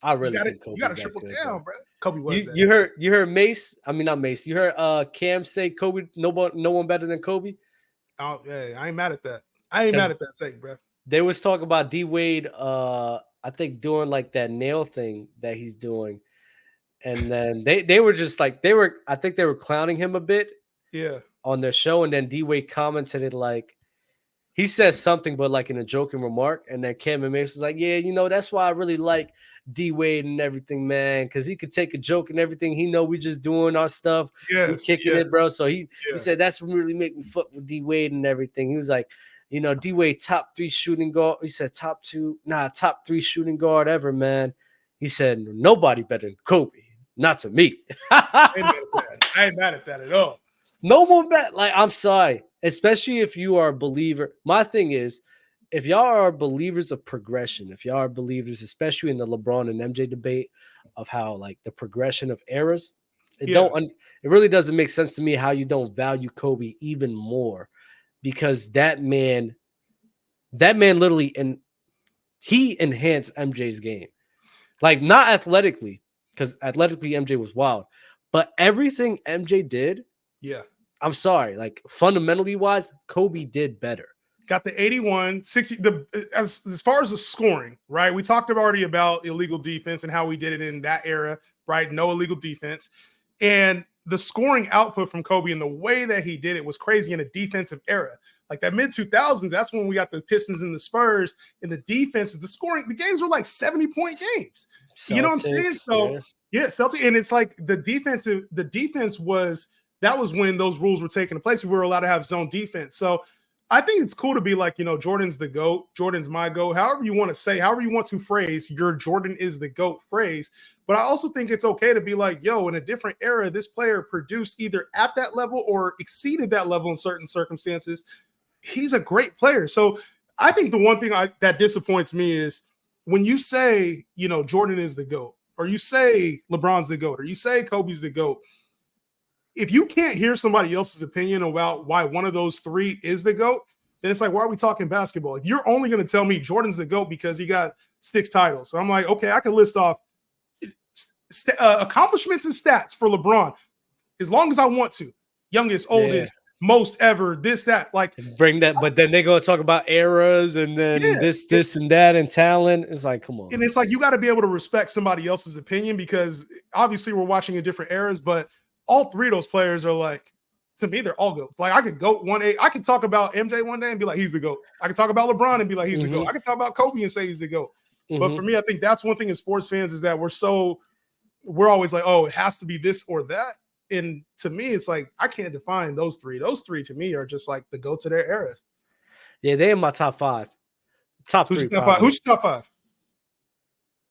I really think You got to Kobe's that triple good, bro. down, bro. Kobe was You that. you heard you heard Mace? I mean not Mace. You heard Cam say Kobe no one better than Kobe? Oh, yeah, I ain't mad at that. I ain't mad Because at that take, bro. they was talking about D Wade I think doing like that nail thing that he's doing. And then they were just like I think they were clowning him a bit Yeah, on their show, and then D Wade commented it like he says something, but like in a joking remark, and then Cam and Mace was like, "Yeah, that's why I really like D Wade and everything, man, because he could take a joke and everything. He know we just doing our stuff, we yes, kicking yes, it, bro." So he yeah. said that's what really make me fuck with D Wade and everything. He was like, D Wade top 3 shooting guard. He said top 3 shooting guard ever, man. He said nobody better than Kobe, not to me. I ain't mad at that. I ain't mad at that at all. No one bet. Like, I'm sorry, especially if you are a believer. My thing is, if y'all are believers of progression, if y'all are believers, especially in the LeBron and MJ debate of how like the progression of eras, Yeah, it really doesn't make sense to me how you don't value Kobe even more, because that man literally and he enhanced MJ's game, like not athletically, because athletically MJ was wild, but everything MJ did, yeah. I'm sorry, like fundamentally wise, Kobe did better. Got the 81, 60. As far as the scoring, right? We talked already about illegal defense and how we did it in that era, right? No illegal defense. And the scoring output from Kobe and the way that he did it was crazy in a defensive era. Like that mid 2000s, that's when we got the Pistons and the Spurs and the defenses. The scoring, the games were like 70-point games. You know what I'm saying? Celtics, So yeah. yeah, Celtic, and it's like the defense was that was when those rules were taking place. We were allowed to have zone defense. So I think it's cool to be like, Jordan's the GOAT, Jordan's my GOAT, however you want to say, however you want to phrase your Jordan is the GOAT phrase. But I also think it's okay to be like, yo, in a different era, this player produced either at that level or exceeded that level in certain circumstances. He's a great player. So I think the one thing that disappoints me is when you say, Jordan is the GOAT, or you say LeBron's the GOAT, or you say Kobe's the GOAT. If you can't hear somebody else's opinion about why one of those three is the GOAT, then it's like, why are we talking basketball? If you're only going to tell me Jordan's the GOAT because he got 6 titles. So I'm like, okay, I can list off accomplishments and stats for LeBron as long as I want to. Youngest, Yeah. oldest, most ever, this, that. Like, Bring that, but then they're gonna talk about eras and then yeah. this and that and talent. It's like, come on. And it's like you got to be able to respect somebody else's opinion because obviously we're watching in different eras, but all three of those players are like, to me, they're all goats. Like I could go I could talk about MJ one day and be like, he's the GOAT. I could talk about LeBron and be like, he's the GOAT. I could talk about Kobe and say he's the GOAT. But for me, I think that's one thing as sports fans is that we're always like, oh, it has to be this or that. And to me, it's like I can't define those three. Those three to me are just like the GOATs of their eras. Yeah, they're in my top 5. Top Who's 3 your top five? probably. Who's your top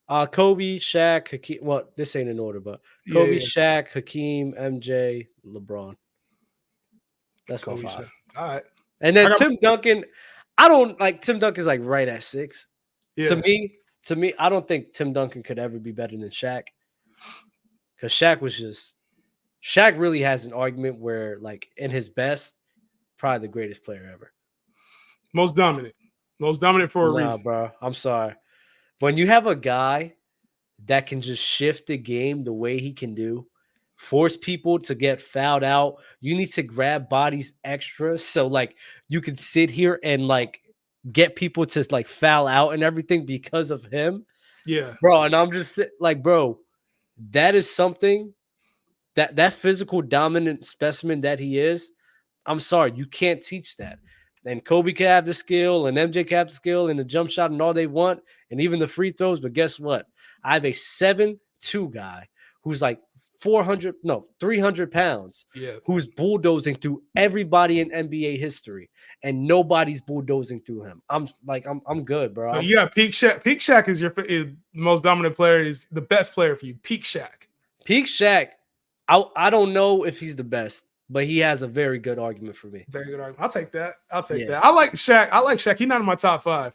five? Kobe, Shaq, Hakeem. Well, this ain't in order, but Kobe, Yeah. Shaq, Hakeem, MJ, LeBron. That's my Kobe. 5. All right. And then Tim Duncan. I don't like Tim Duncan's like right at 6. Yeah. To me, I don't think Tim Duncan could ever be better than Shaq. Because Shaq really has an argument where, like, in his best, probably the greatest player ever. Most dominant for a reason. Bro. I'm sorry. When you have a guy that can just shift the game the way he can do, force people to get fouled out, you need to grab bodies extra. So, like, you can sit here and, like, get people to, like, foul out and everything because of him. Yeah. Bro, and I'm just like, bro, that is something that physical dominant specimen that he is. I'm sorry, you can't teach that. And Kobe can have the skill, and MJ can have the skill, and the jump shot, and all they want, and even the free throws. But guess what? I have a 7'2" guy who's like 300 pounds, who's bulldozing through everybody in NBA history, and nobody's bulldozing through him. I'm good, bro. So you got Peak Shaq. Peak Shaq is the most dominant player. Is the best player for you. Peak Shaq. Peak Shaq. I don't know if he's the best, but he has a very good argument for me. Very good argument. I'll take that. I like Shaq. He's not in my top 5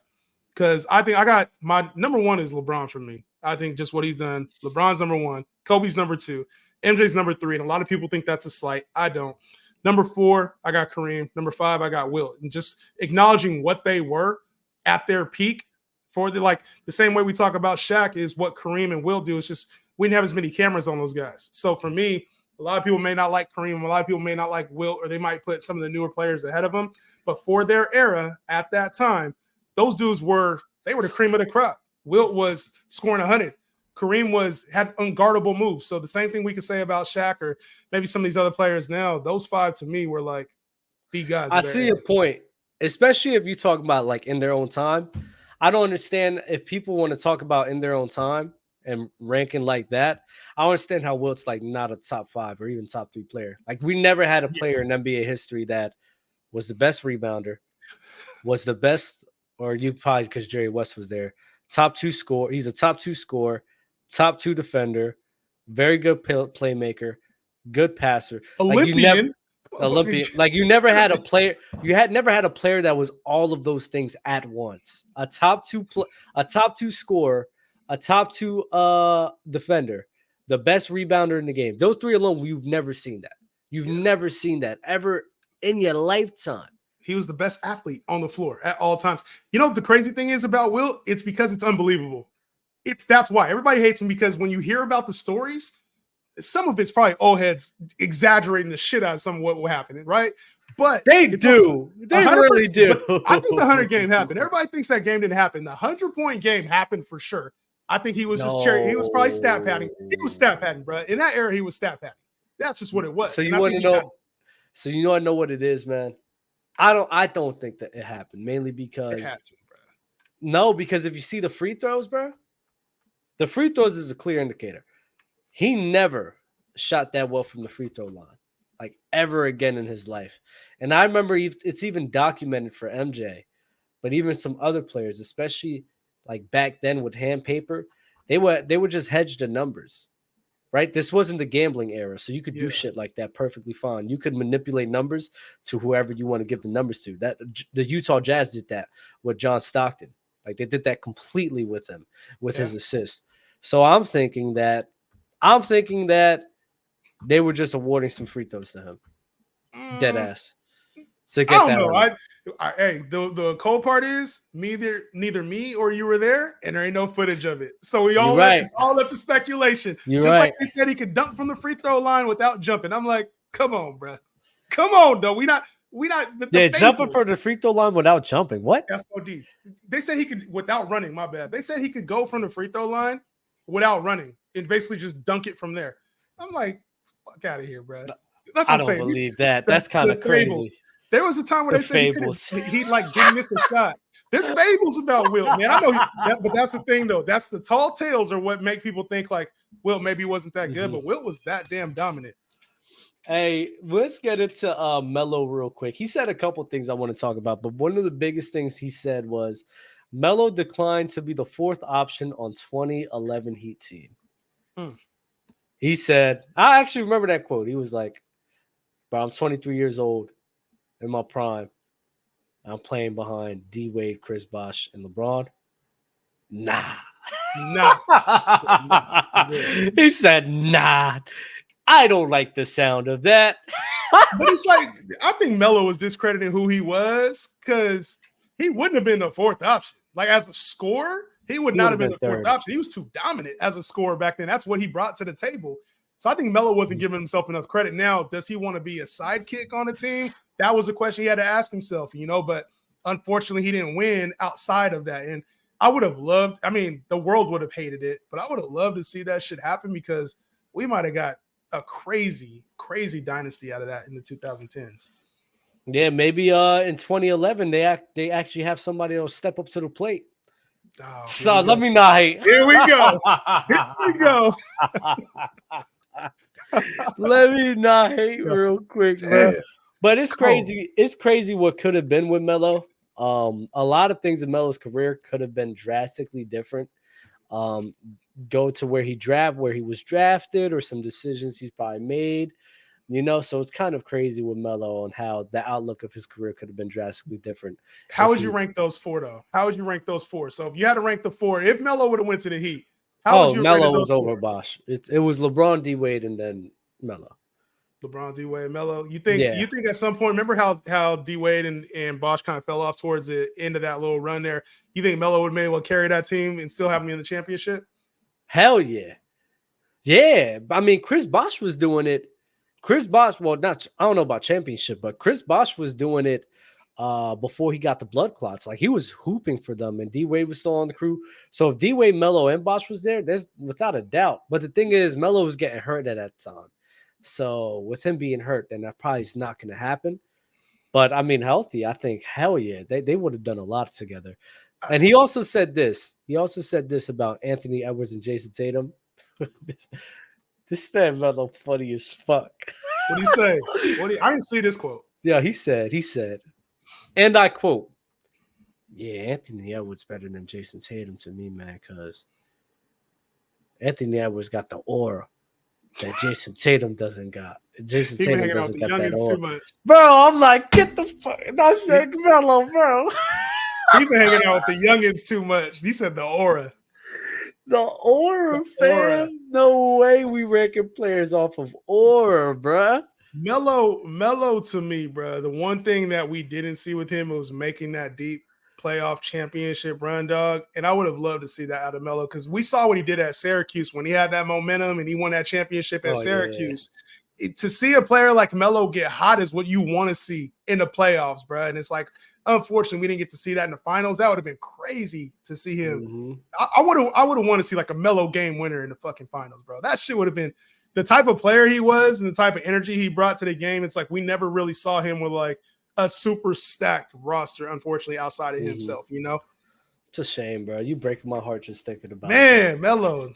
because I think I got my number 1 is LeBron for me. I think just what he's done. LeBron's number 1. Kobe's number 2. MJ's number 3. And a lot of people think that's a slight. I don't. Number 4, I got Kareem. Number 5, I got Wilt. And just acknowledging what they were at their peak For the same way we talk about Shaq is what Kareem and Will do. It's just we didn't have as many cameras on those guys. So for me, a lot of people may not like Kareem, a lot of people may not like Wilt, or they might put some of the newer players ahead of them. But for their era at that time, those dudes were the cream of the crop. Wilt was scoring 100. Kareem had unguardable moves. So the same thing we could say about Shaq or maybe some of these other players now. Those five to me were like the guys. I see your point, especially if you talk about like in their own time. I don't understand if people want to talk about in their own time and ranking like that. I understand how Wilt's like not a top 5 or even top 3 player. Like we never had a player in NBA history that was the best rebounder, was the best, or you probably because Jerry West was there, top 2 scorer. He's a top 2 scorer, top 2 defender, very good playmaker, good passer. Olympian. Olympian. Like you never had a player. You had never had a player that was all of those things at once. A top 2 scorer, a top 2 defender, the best rebounder in the game. Those 3 alone, you've never seen that. You've never seen that ever in your lifetime. He was the best athlete on the floor at all times. You know what the crazy thing is about Wilt? It's because it's unbelievable. That's why everybody hates him, because when you hear about the stories, some of it's probably old heads exaggerating the shit out of some of what will happen, right? But they do. They really do. I think the 100 game happened. Everybody thinks that game didn't happen. The 100-point game happened for sure. I think he was just cherry. He was probably stat padding. He was stat padding, bro. In that era, he was stat padding. That's just what it was. So you want to know? So you know I know what it is, man. I don't think that it happened, mainly because it had to, bro. No, because if you see the free throws, bro, the free throws is a clear indicator. He never shot that well from the free throw line, like ever again in his life. And I remember it's even documented for MJ, but even some other players, especially like back then with hand paper, they would just hedge the numbers, right? This wasn't the gambling era, so you could do shit like that perfectly fine. You could manipulate numbers to whoever you want to give the numbers to. That the Utah Jazz did that with John Stockton. Like they did that completely with him, with his assist. So I'm thinking that they were just awarding some free throws to him. Dead ass. So get I don't know. Hey, the cold part is neither me or you were there, and there ain't no footage of it. So it's all up to speculation. Like they said, he could dunk from the free throw line without jumping. I'm like, come on, bro. Come on, though. We not. Jumping for the free throw line without jumping. What? That's OD. They said he could without running. My bad. They said he could go from the free throw line without running and basically just dunk it from there. I'm like, fuck out of here, bro. That's what I'm saying. I don't believe that. That's kind of crazy. Fables. There was a time where they said he'd like give this a shot. There's fables about Wilt, man. I know, but that's the thing, though. That's the tall tales are what make people think like Wilt maybe wasn't that good, but Wilt was that damn dominant. Hey, let's get into Melo real quick. He said a couple things I want to talk about, but one of the biggest things he said was Melo declined to be the 4th option on 2011 Heat team. He said, I actually remember that quote. He was like, bro, I'm 23 years old in my prime. I'm playing behind D Wade, Chris Bosh, and LeBron. Nah. He said, nah. I don't like the sound of that. But it's like, I think Melo was discrediting who he was because he wouldn't have been the 4th option. Like as a scorer, he would not have been the 4th option. He was too dominant as a scorer back then. That's what he brought to the table. So I think Melo wasn't giving himself enough credit. Now, does he want to be a sidekick on the team? That was a question he had to ask himself, but unfortunately he didn't win outside of that. And I would have loved, the world would have hated it, but I would have loved to see that shit happen because we might have got a crazy, crazy dynasty out of that in the 2010s. Yeah, maybe in 2011 they actually have somebody that'll step up to the plate. Oh, so let me not hate. Here we go. Here we go. Let me not hate real quick, bro. But it's crazy. It's crazy what could have been with Melo. A lot of things in Melo's career could have been drastically different. Go to where he was drafted, or some decisions he's probably made. So it's kind of crazy with Melo on how the outlook of his career could have been drastically different. How would you rank those 4, though? How would you rank those 4? So if you had to rank the 4, if Melo would have went to the Heat, how would you Melo was over Bosh. It was LeBron, D Wade, and then Melo. LeBron, D Wade, Melo. You think Yeah. at some point, remember how D Wade and Bosh kind of fell off towards the end of that little run there? You think Melo would have been able to carry that team and still have me in the championship? Hell yeah. Yeah. I mean, Chris Bosh was doing it. Chris Bosh, well, not I don't know about championship, but Chris Bosh was doing it before he got the blood clots. Like he was hooping for them, and D Wade was still on the crew. So if D Wade, Melo, and Bosh was there, there's without a doubt. But the thing is, Melo was getting hurt at that time. So with him being hurt, then that probably is not going to happen. But I mean, healthy, I think hell yeah, they would have done a lot together. And he also said this. He also said this about Anthony Edwards and Jason Tatum. This man Melo funny as fuck. What do you say? I didn't see this quote. Yeah, he said, and I quote, "Yeah, Anthony Edwards better than Jason Tatum to me, man, because Anthony Edwards got the aura that Jason Tatum doesn't got. Jason He been Tatum hanging out with doesn't the got that youngins aura, too much. bro. I'm like, get the fuck. I said, Melo, bro. He been hanging out with the youngins too much. He said the aura. The aura, fam. No way we ranking players off of aura, bruh. Melo to me, bro. The one thing that we didn't see with him was making that deep playoff championship run, dog. And I would have loved to see that out of Melo because we saw what he did at Syracuse when he had that momentum and he won that championship at Syracuse. To see a player like Melo get hot is what you want to see in the playoffs, bro. And it's like, unfortunately, we didn't get to see that in the finals. That would have been crazy to see him. Mm-hmm. I would have wanted to see like a Melo game winner in the fucking finals, bro. That shit would have been the type of player he was and the type of energy he brought to the game. It's like we never really saw him with like a super stacked roster, unfortunately, outside of himself, you know? It's a shame, bro. You breaking my heart just thinking about it. Man, Melo.